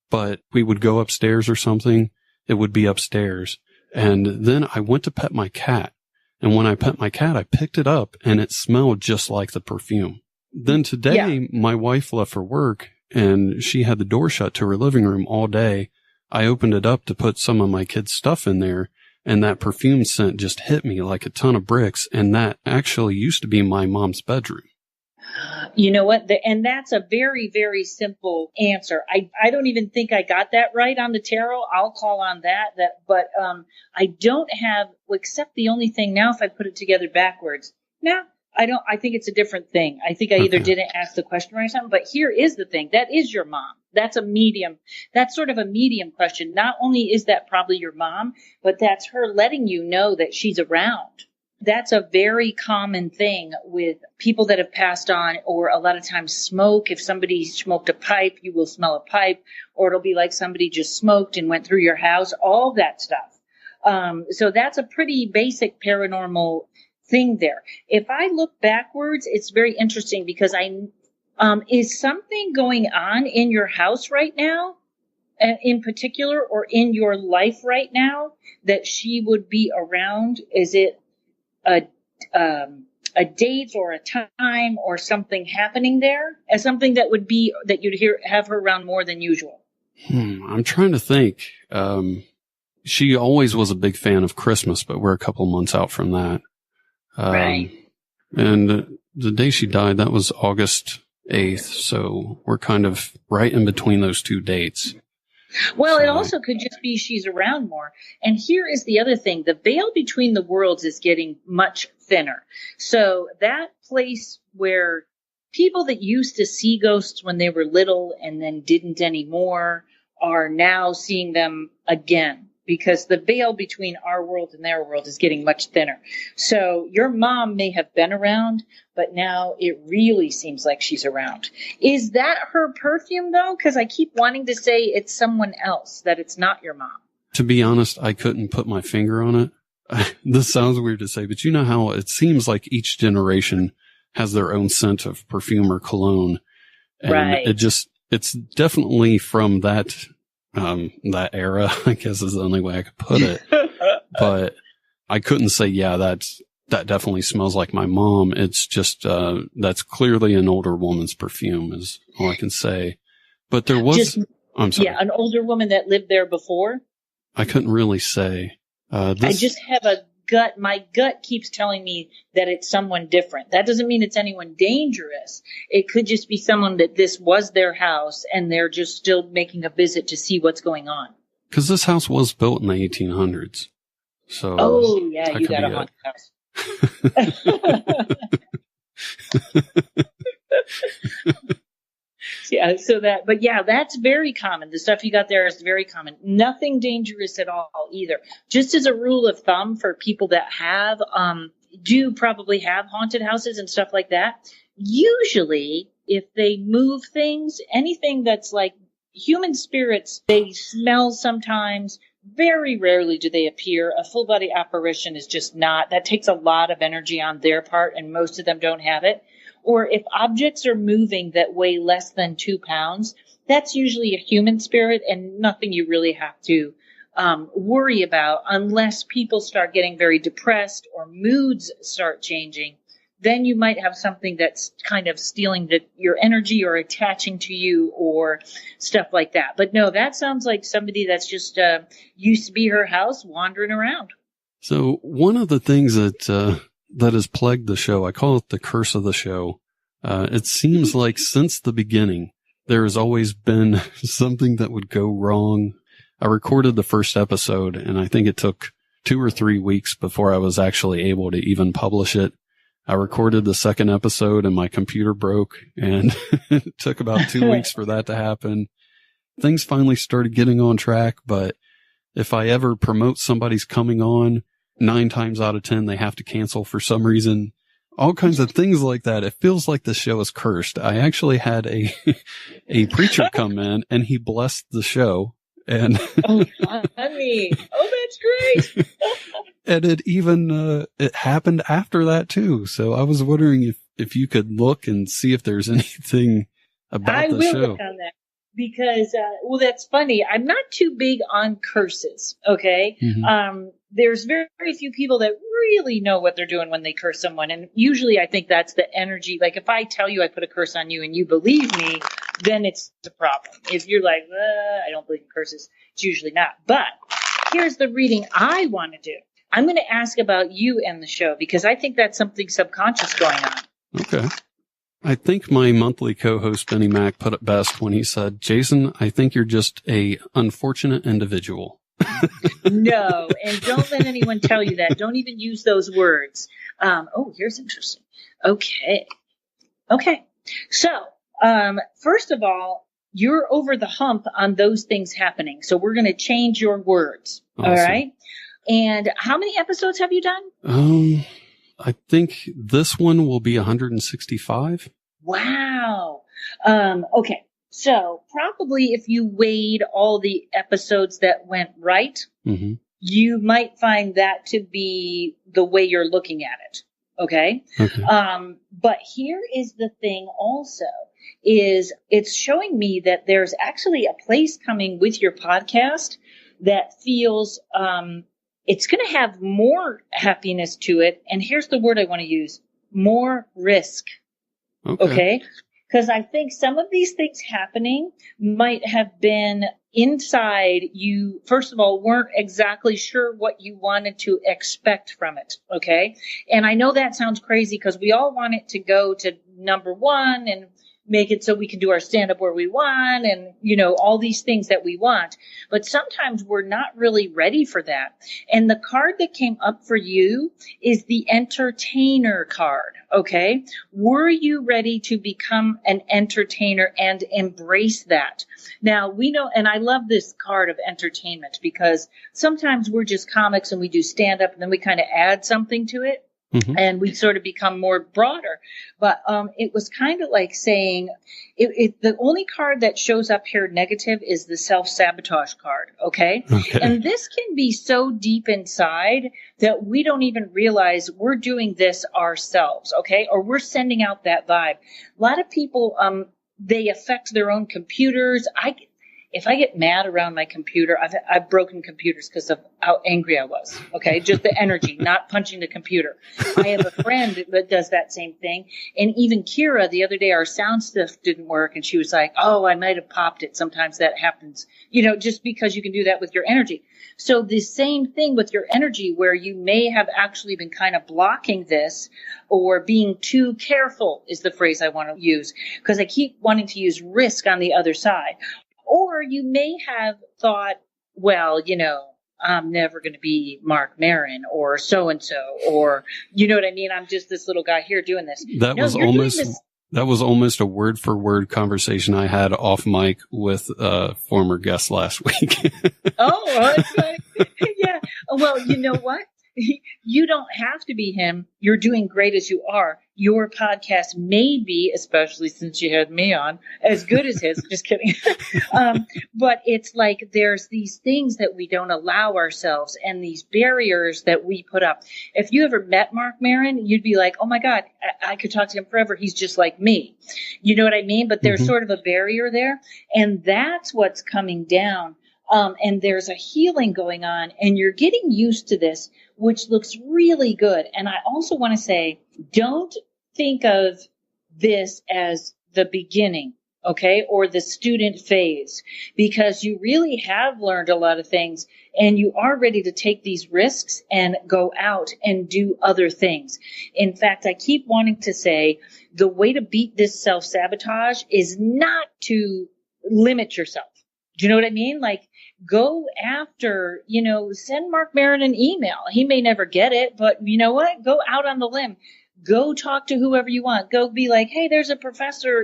but we would go upstairs or something. It would be upstairs. And then I went to pet my cat. And when I pet my cat, I picked it up and it smelled just like the perfume. Then today, my wife left for work and she had the door shut to her living room all day. I opened it up to put some of my kids' stuff in there, and that perfume scent just hit me like a ton of bricks. And that actually used to be my mom's bedroom. You know what? And that's a very, very simple answer. I don't even think I got that right on the tarot. I'll call on that. But I don't have, except the only thing now, if I put it together backwards. No, I don't. I think it's a different thing. I think I either didn't ask the question right or something. But here is the thing. That is your mom. That's a medium. That's sort of a medium question. Not only is that probably your mom, but that's her letting you know that she's around. That's a very common thing with people that have passed on, or a lot of times smoke. If somebody smoked a pipe, you will smell a pipe, or it'll be like somebody just smoked and went through your house, all that stuff. So that's a pretty basic paranormal thing there. If I look backwards, it's very interesting because is something going on in your house right now, in particular, or in your life right now, that she would be around? Is it a date or a time or something happening there, as something that would be that you'd have her around more than usual? I'm trying to think. She always was a big fan of Christmas, but we're a couple months out from that. Right. And the day she died, that was August 8th. So we're kind of right in between those two dates. Well, it also could just be she's around more. And here is the other thing. The veil between the worlds is getting much thinner. So that place where people that used to see ghosts when they were little and then didn't anymore are now seeing them again, because the veil between our world and their world is getting much thinner. So your mom may have been around, but now it really seems like she's around. Is that her perfume, though? Because I keep wanting to say it's someone else, that it's not your mom. To be honest, I couldn't put my finger on it. This sounds weird to say, but you know how it seems like each generation has their own scent of perfume or cologne. And right. It's definitely from that era, I guess is the only way I could put it. But I couldn't say, yeah, that definitely smells like my mom. It's just, that's clearly an older woman's perfume is all I can say. But there was, I'm sorry. Yeah, an older woman that lived there before. I couldn't really say. I just have a gut. My gut keeps telling me that it's someone different. That doesn't mean it's anyone dangerous. It could just be someone that this was their house and they're just still making a visit to see what's going on. Because this house was built in the 1800s. So. Oh, yeah, you got a haunted house. Yeah, that's very common. The stuff you got there is very common. Nothing dangerous at all either. Just as a rule of thumb for people that have, do probably have haunted houses and stuff like that. Usually, if they move things, anything that's like human spirits, they smell sometimes. Very rarely do they appear. A full body apparition is just not. That takes a lot of energy on their part, and most of them don't have it. Or if objects are moving that weigh less than 2 pounds, that's usually a human spirit and nothing you really have to worry about unless people start getting very depressed or moods start changing. Then you might have something that's kind of stealing your energy or attaching to you or stuff like that. But no, that sounds like somebody that's just used to be her house wandering around. So one of the things that has plagued the show, I call it the curse of the show. It seems like since the beginning, there has always been something that would go wrong. I recorded the first episode, and I think it took 2 or 3 weeks before I was actually able to even publish it. I recorded the second episode, and my computer broke, and it took about 2 weeks for that to happen. Things finally started getting on track, but if I ever promote somebody's coming on, 9 times out of 10, they have to cancel for some reason. All kinds of things like that. It feels like the show is cursed. I actually had a preacher come in and he blessed the show. And oh, honey. Oh, that's great. And it happened after that too. So I was wondering if you could look and see if there's anything about the show. I will look on that. Because, that's funny. I'm not too big on curses, okay? Mm-hmm. There's very, very few people that really know what they're doing when they curse someone. And usually I think that's the energy. Like if I tell you I put a curse on you and you believe me, then it's a problem. If you're like, I don't believe in curses, it's usually not. But here's the reading I want to do. I'm going to ask about you and the show because I think that's something subconscious going on. Okay. I think my monthly co-host, Benny Mack, put it best when he said, Jason, I think you're just a unfortunate individual. No, and don't let anyone tell you that. Don't even use those words. Here's interesting. Okay. So, first of all, you're over the hump on those things happening. So we're going to change your words. Awesome. All right. And how many episodes have you done? I think this one will be 165. Wow. Okay. So probably if you weighed all the episodes that went right, mm-hmm. you might find that to be the way you're looking at it. Okay. But here is the thing also is it's showing me that there's actually a place coming with your podcast that feels, it's going to have more happiness to it. And here's the word I want to use, more risk. Okay. Because I think some of these things happening might have been inside you, first of all, weren't exactly sure what you wanted to expect from it. Okay. And I know that sounds crazy because we all want it to go to number one and make it so we can do our stand up where we want and, you know, all these things that we want. But sometimes we're not really ready for that. And the card that came up for you is the entertainer card. Okay. Were you ready to become an entertainer and embrace that? Now we know, and I love this card of entertainment because sometimes we're just comics and we do stand up and then we kind of add something to it. Mm-hmm. And we sort of become more broader. But it was kind of like saying, the only card that shows up here negative is the self-sabotage card, okay? And this can be so deep inside that we don't even realize we're doing this ourselves, okay? Or we're sending out that vibe. A lot of people, they affect their own computers. If I get mad around my computer, I've broken computers because of how angry I was. Okay. Just the energy, not punching the computer. I have a friend that does that same thing. And even Kira, the other day, our sound stuff didn't work. And she was like, oh, I might have popped it. Sometimes that happens, you know, just because you can do that with your energy. So the same thing with your energy where you may have actually been kind of blocking this or being too careful is the phrase I want to use because I keep wanting to use risk on the other side. Or you may have thought, well, you know, I'm never going to be Mark Maron or so-and-so, or, you know what I mean? I'm just this little guy here doing this. That was almost a word for word conversation I had off mic with a former guest last week. Oh, that's right. Yeah. Well, you know what? You don't have to be him. You're doing great as you are. Your podcast may be, especially since you had me on, as good as his. Just kidding. But it's like there's these things that we don't allow ourselves and these barriers that we put up. If you ever met Mark Maron, you'd be like, oh my God, I could talk to him forever. He's just like me. You know what I mean? But there's sort of a barrier there. And that's what's coming down. And there's a healing going on and you're getting used to this, which looks really good. And I also want to say, don't think of this as the beginning, okay, or the student phase, because you really have learned a lot of things and you are ready to take these risks and go out and do other things. In fact, I keep wanting to say the way to beat this self-sabotage is not to limit yourself. Do you know what I mean? Like, go after, you know, send Mark Maron an email. He may never get it, but you know what? Go out on the limb. Go talk to whoever you want. Go be like, hey, there's a professor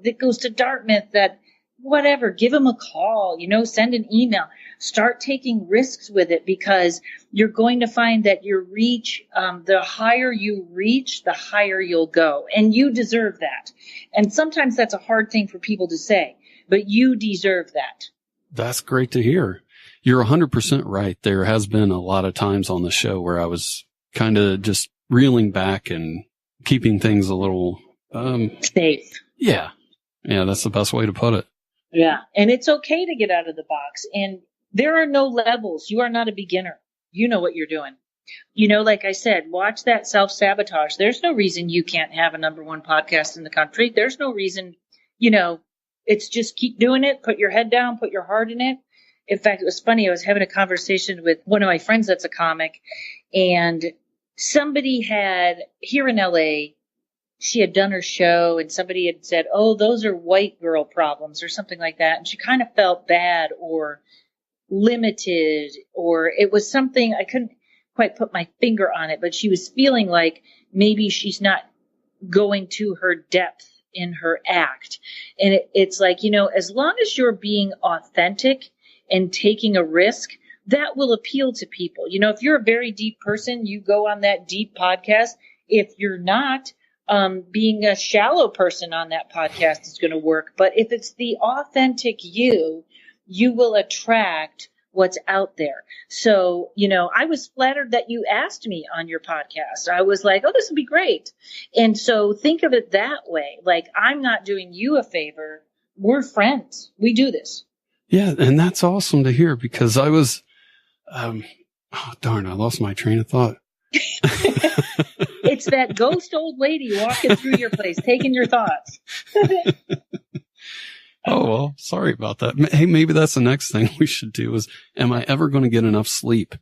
that goes to Dartmouth that whatever, give him a call, you know, send an email. Start taking risks with it because you're going to find that your reach, the higher you reach, the higher you'll go. And you deserve that. And sometimes that's a hard thing for people to say, but you deserve that. That's great to hear. You're 100% right. There has been a lot of times on the show where I was kind of just reeling back and keeping things a little safe. Yeah. Yeah, that's the best way to put it. Yeah. And it's okay to get out of the box. And there are no levels. You are not a beginner. You know what you're doing. You know, like I said, watch that self-sabotage. There's no reason you can't have a #1 podcast in the country. There's no reason, you know, it's just keep doing it. Put your head down, put your heart in it. In fact, it was funny. I was having a conversation with one of my friends that's a comic, and somebody had, here in LA, she had done her show, and somebody had said, oh, those are white girl problems or something like that. And she kind of felt bad or limited, or it was something, I couldn't quite put my finger on it, but she was feeling like maybe she's not going to her depth in her act. And it's like, you know, as long as you're being authentic and taking a risk, that will appeal to people. You know, if you're a very deep person, you go on that deep podcast. If you're not, being a shallow person on that podcast is going to work. But if it's the authentic you will attract what's out there. So, you know, I was flattered that you asked me on your podcast. I was like, oh, this would be great. And so think of it that way. Like, I'm not doing you a favor. We're friends. We do this. Yeah. And that's awesome to hear because I was, oh, darn, I lost my train of thought. It's that ghost old lady walking through your place, taking your thoughts. Oh, well, sorry about that. Hey, maybe that's the next thing we should do is, am I ever going to get enough sleep?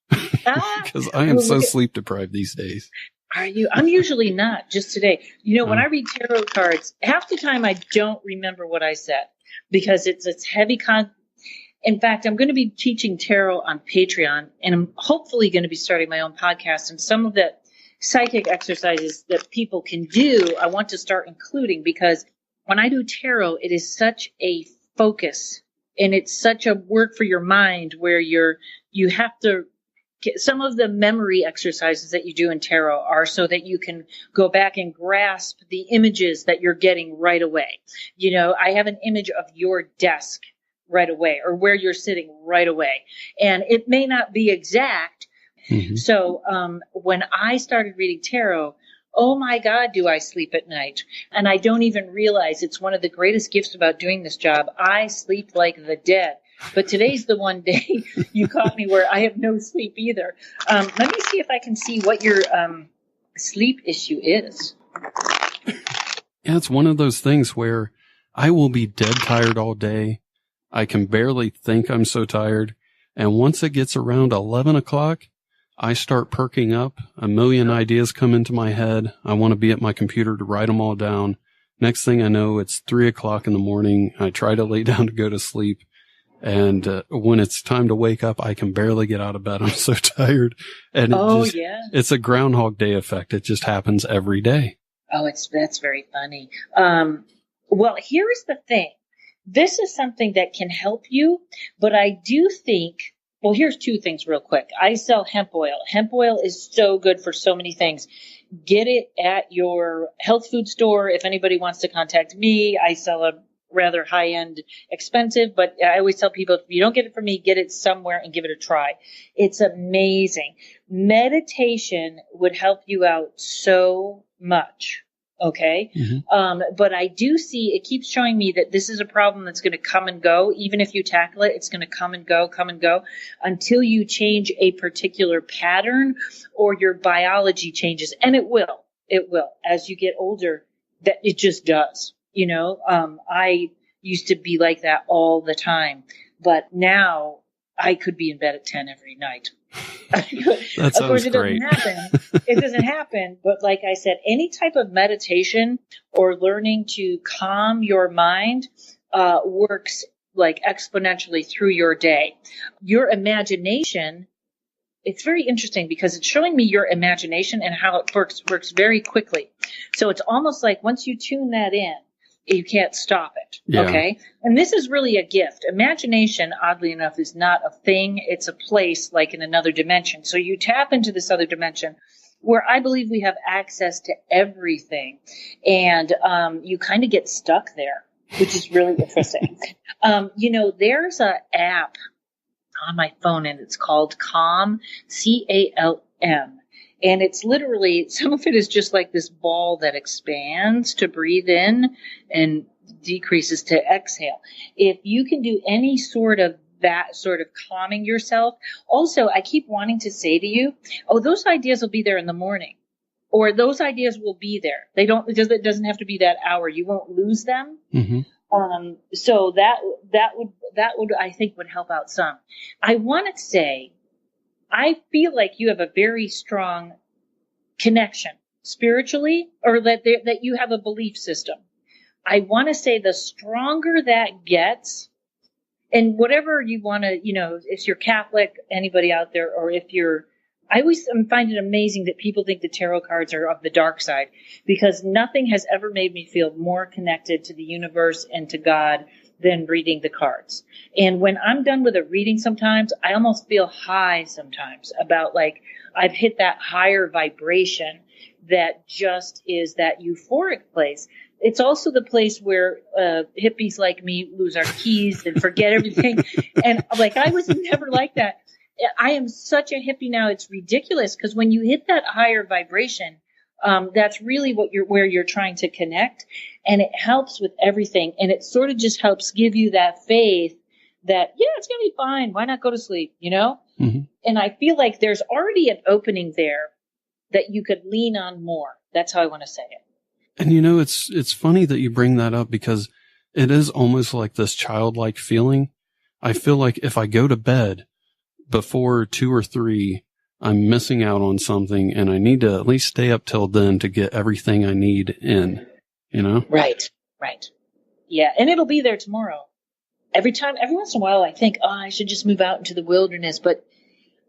Because I am so sleep deprived these days. Are you? I'm usually not, just today. You know, when I read tarot cards, half the time I don't remember what I said because it's heavy In fact, I'm going to be teaching tarot on Patreon, and I'm hopefully going to be starting my own podcast. And some of the psychic exercises that people can do, I want to start including, because when I do tarot, it is such a focus and it's such a work for your mind where you have to get some of the memory exercises that you do in tarot are so that you can go back and grasp the images that you're getting right away. You know, I have an image of your desk right away or where you're sitting right away. And it may not be exact. Mm-hmm. So when I started reading tarot, oh my God, do I sleep at night? And I don't even realize it's one of the greatest gifts about doing this job. I sleep like the dead. But today's the one day you caught me where I have no sleep either. Let me see if I can see what your sleep issue is. Yeah, it's one of those things where I will be dead tired all day. I can barely think, I'm so tired. And once it gets around 11 o'clock, I start perking up. A million ideas come into my head. I want to be at my computer to write them all down. Next thing I know, it's 3 o'clock in the morning. I try to lay down to go to sleep. And when it's time to wake up, I can barely get out of bed. I'm so tired. And it's a Groundhog Day effect. It just happens every day. Oh, that's very funny. Well, here is the thing. This is something that can help you, but I do think, well, here's two things real quick. I sell hemp oil. Hemp oil is so good for so many things. Get it at your health food store. If anybody wants to contact me, I sell a rather high-end, expensive, but I always tell people, if you don't get it from me, get it somewhere and give it a try. It's amazing. Meditation would help you out so much. Okay. Mm-hmm. But I do see, it keeps showing me that this is a problem that's going to come and go. Even if you tackle it, it's going to come and go until you change a particular pattern or your biology changes. And it will as you get older, that it just does. You know, I used to be like that all the time, but now I could be in bed at 10 every night. That sounds of course, it great. doesn't happen. It doesn't happen. But like I said, any type of meditation or learning to calm your mind works like exponentially through your day. Your imagination, it's very interesting because it's showing me your imagination and how it works very quickly. So it's almost like once you tune that in, you can't stop it. Yeah. Okay. And this is really a gift. Imagination, oddly enough, is not a thing. It's a place like in another dimension. So you tap into this other dimension where I believe we have access to everything. And you kind of get stuck there, which is really interesting. You know, there's an app on my phone and it's called Calm, C-A-L-M. And it's literally, some of it is just like this ball that expands to breathe in and decreases to exhale. If you can do any sort of that sort of calming yourself. Also, I keep wanting to say to you, oh, those ideas will be there in the morning. Or those ideas will be there. It doesn't have to be that hour. You won't lose them. Mm-hmm. So that would, I think, would help out some. I want to say, I feel like you have a very strong connection spiritually, or that you have a belief system. I want to say the stronger that gets, and whatever you want to, you know, if you're Catholic, anybody out there, or if you're, I always find it amazing that people think the tarot cards are of the dark side, because nothing has ever made me feel more connected to the universe and to God than reading the cards. And when I'm done with a reading sometimes, I almost feel high sometimes about like I've hit that higher vibration that just is that euphoric place. It's also the place where hippies like me lose our keys and forget everything. And like I was never like that. I am such a hippie now. It's ridiculous because when you hit that higher vibration, that's really where you're trying to connect, and it helps with everything. And it sort of just helps give you that faith that, yeah, it's going to be fine. Why not go to sleep? You know? Mm-hmm. And I feel like there's already an opening there that you could lean on more. That's how I want to say it. And it's funny that you bring that up, because it is almost like this childlike feeling. I feel like if I go to bed before 2 or 3, I'm missing out on something, and I need to at least stay up till then to get everything I need in, Right. Yeah. And it'll be there tomorrow. Every once in a while, I think, I should just move out into the wilderness, but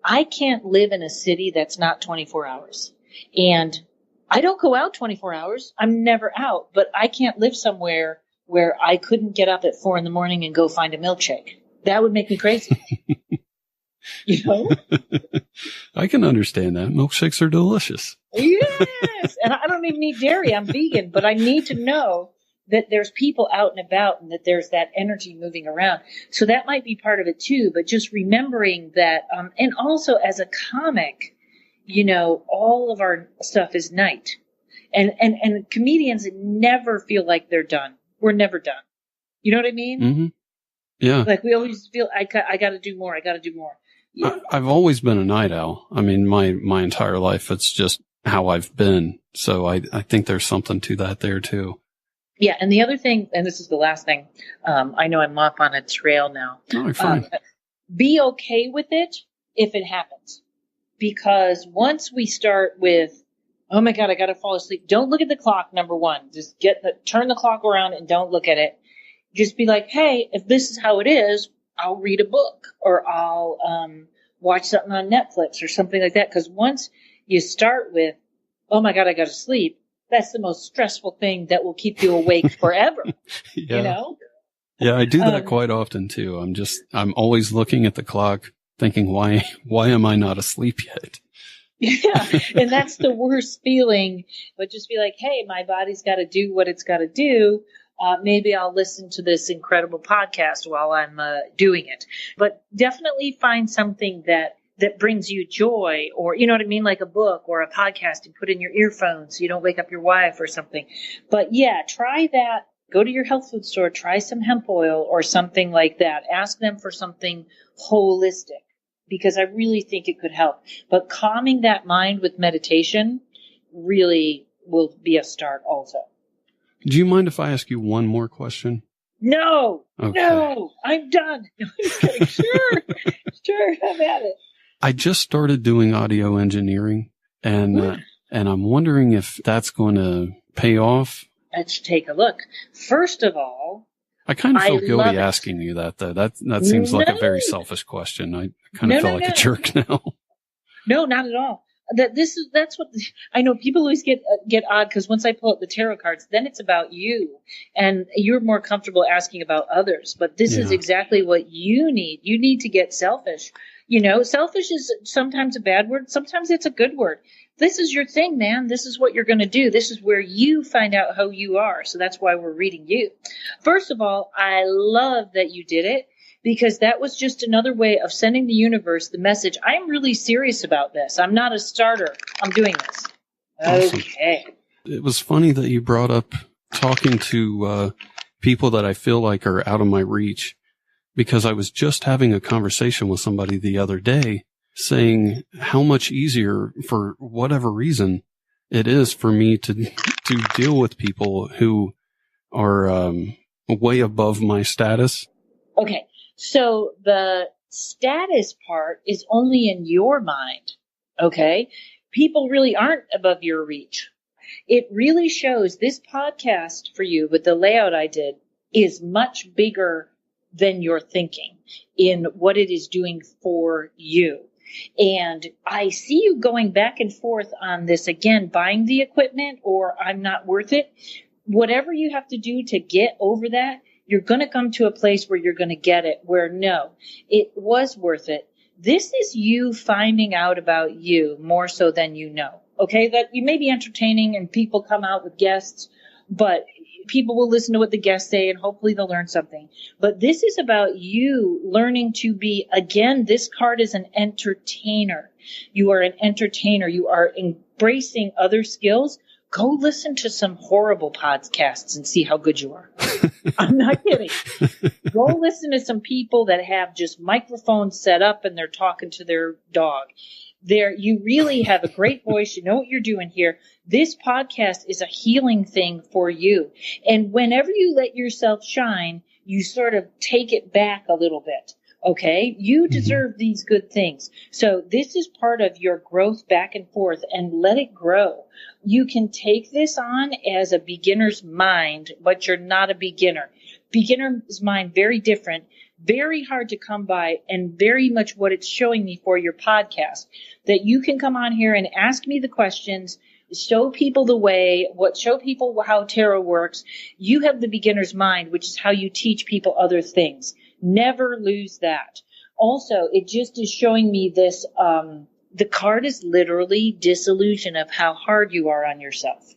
I can't live in a city that's not 24 hours. And I don't go out 24 hours. I'm never out, but I can't live somewhere where I couldn't get up at 4 a.m. and go find a milkshake. That would make me crazy. I can understand that. Milkshakes are delicious. Yes. And I don't even eat dairy. I'm vegan, but I need to know that there's people out and about and that there's that energy moving around. So that might be part of it too, but just remembering that, and also as a comic, all of our stuff is night, and comedians never feel like they're done. We're never done. You know what I mean? Mm-hmm. Yeah. Like we always feel, I got to do more. I got to do more. Yeah. I've always been a night owl. I mean, my entire life, it's just how I've been. So I think there's something to that there too. Yeah. And the other thing, and this is the last thing, I know I'm off on a trail now. Oh, fine. Be okay with it if it happens. Because once we start with, oh my God, I got to fall asleep. Don't look at the clock, number one. Just turn the clock around and don't look at it. Just be like, hey, if this is how it is, I'll read a book or I'll watch something on Netflix or something like that. Because once you start with, oh my God, I got to sleep, that's the most stressful thing that will keep you awake forever. Yeah. Yeah, I do that quite often too. I'm always looking at the clock thinking, why am I not asleep yet? Yeah. And that's the worst feeling. But just be like, hey, my body's got to do what it's got to do. Maybe I'll listen to this incredible podcast while I'm doing it. But definitely find something that brings you joy, or, you know what I mean? Like a book or a podcast and put in your earphones so you don't wake up your wife or something. But yeah, try that. Go to your health food store, try some hemp oil or something like that. Ask them for something holistic, because I really think it could help. But calming that mind with meditation really will be a start also. Do you mind if I ask you one more question? No, okay. No, I'm done. I'm just kidding. Sure, have at it. I just started doing audio engineering, and I'm wondering if that's going to pay off. Let's take a look. First of all, I kind of feel guilty asking you that, though. That seems like a very selfish question. I kind of feel like a jerk now. No, not at all. That's what I know. People always get odd because once I pull out the tarot cards, then it's about you, and you're more comfortable asking about others. But this is exactly what you need. You need to get selfish. Selfish is sometimes a bad word. Sometimes it's a good word. This is your thing, man. This is what you're going to do. This is where you find out how you are. So that's why we're reading you. First of all, I love that you did it, because that was just another way of sending the universe the message. I'm really serious about this. I'm not a starter. I'm doing this. Awesome. Okay. It was funny that you brought up talking to people that I feel like are out of my reach, because I was just having a conversation with somebody the other day saying how much easier, for whatever reason, it is for me to deal with people who are way above my status. Okay. So the status part is only in your mind. Okay. People really aren't above your reach. It really shows this podcast for you with the layout I did is much bigger than you're thinking in what it is doing for you. And I see you going back and forth on this again, buying the equipment or I'm not worth it. Whatever you have to do to get over that, you're going to come to a place where you're going to get it, where no, it was worth it. This is you finding out about you more so than you know. Okay, that you may be entertaining and people come out with guests, but people will listen to what the guests say and hopefully they'll learn something. But this is about you learning to be, again, this card is an entertainer. You are an entertainer. You are embracing other skills. Go listen to some horrible podcasts and see how good you are. I'm not kidding. Go listen to some people that have just microphones set up and they're talking to their dog. You really have a great voice. You know what you're doing here. This podcast is a healing thing for you. And whenever you let yourself shine, you sort of take it back a little bit. Okay? You deserve these good things. So this is part of your growth back and forth, and let it grow. You can take this on as a beginner's mind, but you're not a beginner. Beginner's mind, very different, very hard to come by, and very much what it's showing me for your podcast. That you can come on here and ask me the questions, show people the way, show people how tarot works. You have the beginner's mind, which is how you teach people other things. Never lose that. Also, it just is showing me this, the card is literally disillusion of how hard you are on yourself.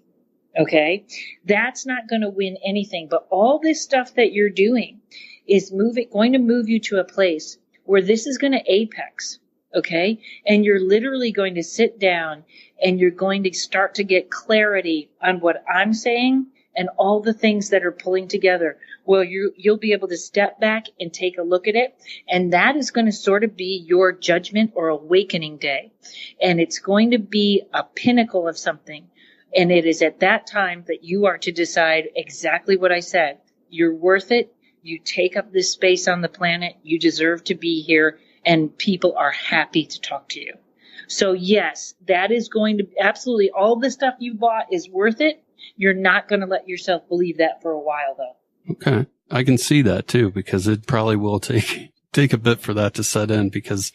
Okay? That's not going to win anything, but all this stuff that you're doing is going to move you to a place where this is going to apex. Okay? And you're literally going to sit down and you're going to start to get clarity on what I'm saying and all the things that are pulling together. Well, you'll be able to step back and take a look at it. And that is going to sort of be your judgment or awakening day. And it's going to be a pinnacle of something. And it is at that time that you are to decide exactly what I said. You're worth it. You take up this space on the planet. You deserve to be here. And people are happy to talk to you. So yes, that is going to absolutely, all the stuff you bought is worth it. You're not going to let yourself believe that for a while though. Okay. I can see that too, because it probably will take a bit for that to set in, because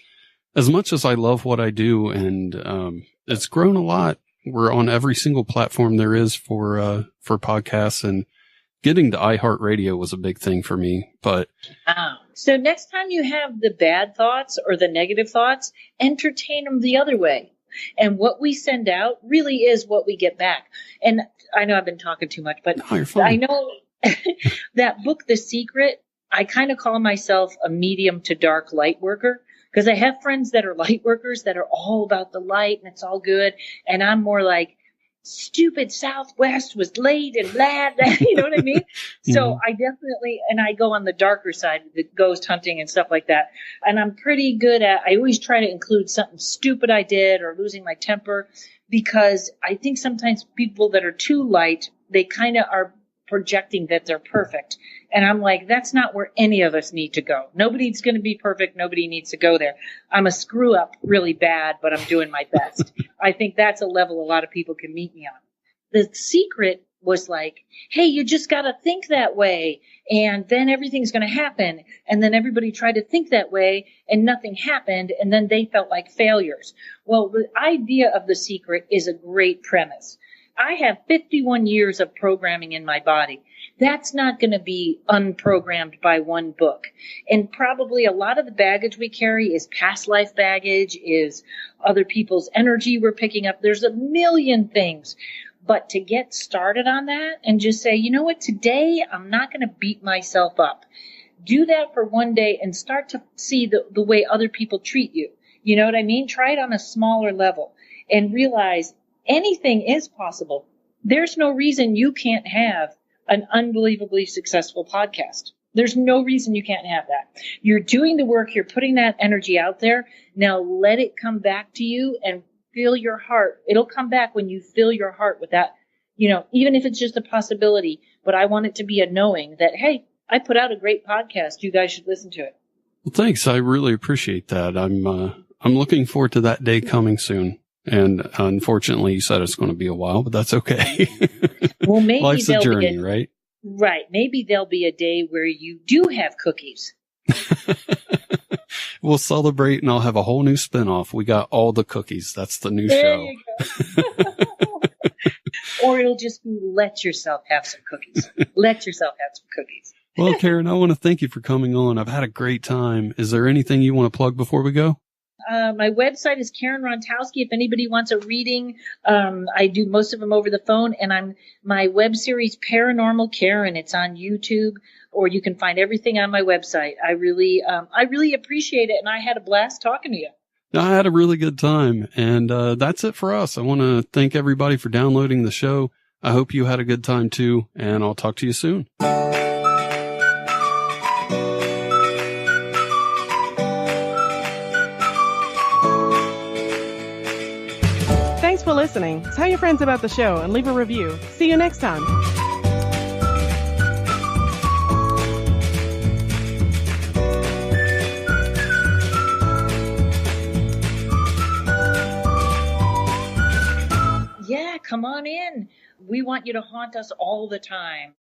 as much as I love what I do, and it's grown a lot, we're on every single platform there is for podcasts, and getting to iHeartRadio was a big thing for me. But so next time you have the bad thoughts or the negative thoughts, entertain them the other way. And what we send out really is what we get back. And I know I've been talking too much, but I know that book, The Secret, I kind of call myself a medium to dark light worker, because I have friends that are light workers that are all about the light and it's all good. And I'm more like, stupid Southwest was late and bad. You know what I mean? So I definitely, and I go on the darker side, the ghost hunting and stuff like that. And I'm pretty good I always try to include something stupid I did or losing my temper, because I think sometimes people that are too light, they kind of are projecting that they're perfect. And I'm like, that's not where any of us need to go. Nobody's going to be perfect. Nobody needs to go there. I'm a screw up really bad, but I'm doing my best. I think that's a level a lot of people can meet me on. The Secret was like, hey, you just got to think that way, and then everything's going to happen. And then everybody tried to think that way and nothing happened. And then they felt like failures. Well, the idea of The Secret is a great premise. I have 51 years of programming in my body. That's not going to be unprogrammed by one book. And probably a lot of the baggage we carry is past life baggage, is other people's energy we're picking up. There's a million things. But to get started on that and just say, you know what, today I'm not going to beat myself up. Do that for one day and start to see the way other people treat you. You know what I mean? Try it on a smaller level and realize anything is possible. There's no reason you can't have an unbelievably successful podcast. There's no reason you can't have that. You're doing the work. You're putting that energy out there. Now let it come back to you and fill your heart. It'll come back when you fill your heart with that, you know, even if it's just a possibility. But I want it to be a knowing that, hey, I put out a great podcast. You guys should listen to it. Well, thanks. I really appreciate that. I'm looking forward to that day coming soon. And unfortunately, you said it's going to be a while, but that's okay. Well, maybe life's a journey, right? Right. Maybe there'll be a day where you do have cookies. We'll celebrate, and I'll have a whole new spinoff. We got all the cookies. That's the new there show. You go. Or it'll just be let yourself have some cookies. Let yourself have some cookies. Well, Karen, I want to thank you for coming on. I've had a great time. Is there anything you want to plug before we go? My website is Karen Rontowski. If anybody wants a reading, I do most of them over the phone. And my web series, Paranormal Karen. It's on YouTube, or you can find everything on my website. I really appreciate it. And I had a blast talking to you. I had a really good time. And that's it for us. I want to thank everybody for downloading the show. I hope you had a good time too. And I'll talk to you soon. listening. Tell your friends about the show and leave a review. See you next time. Yeah, come on in. We want you to haunt us all the time.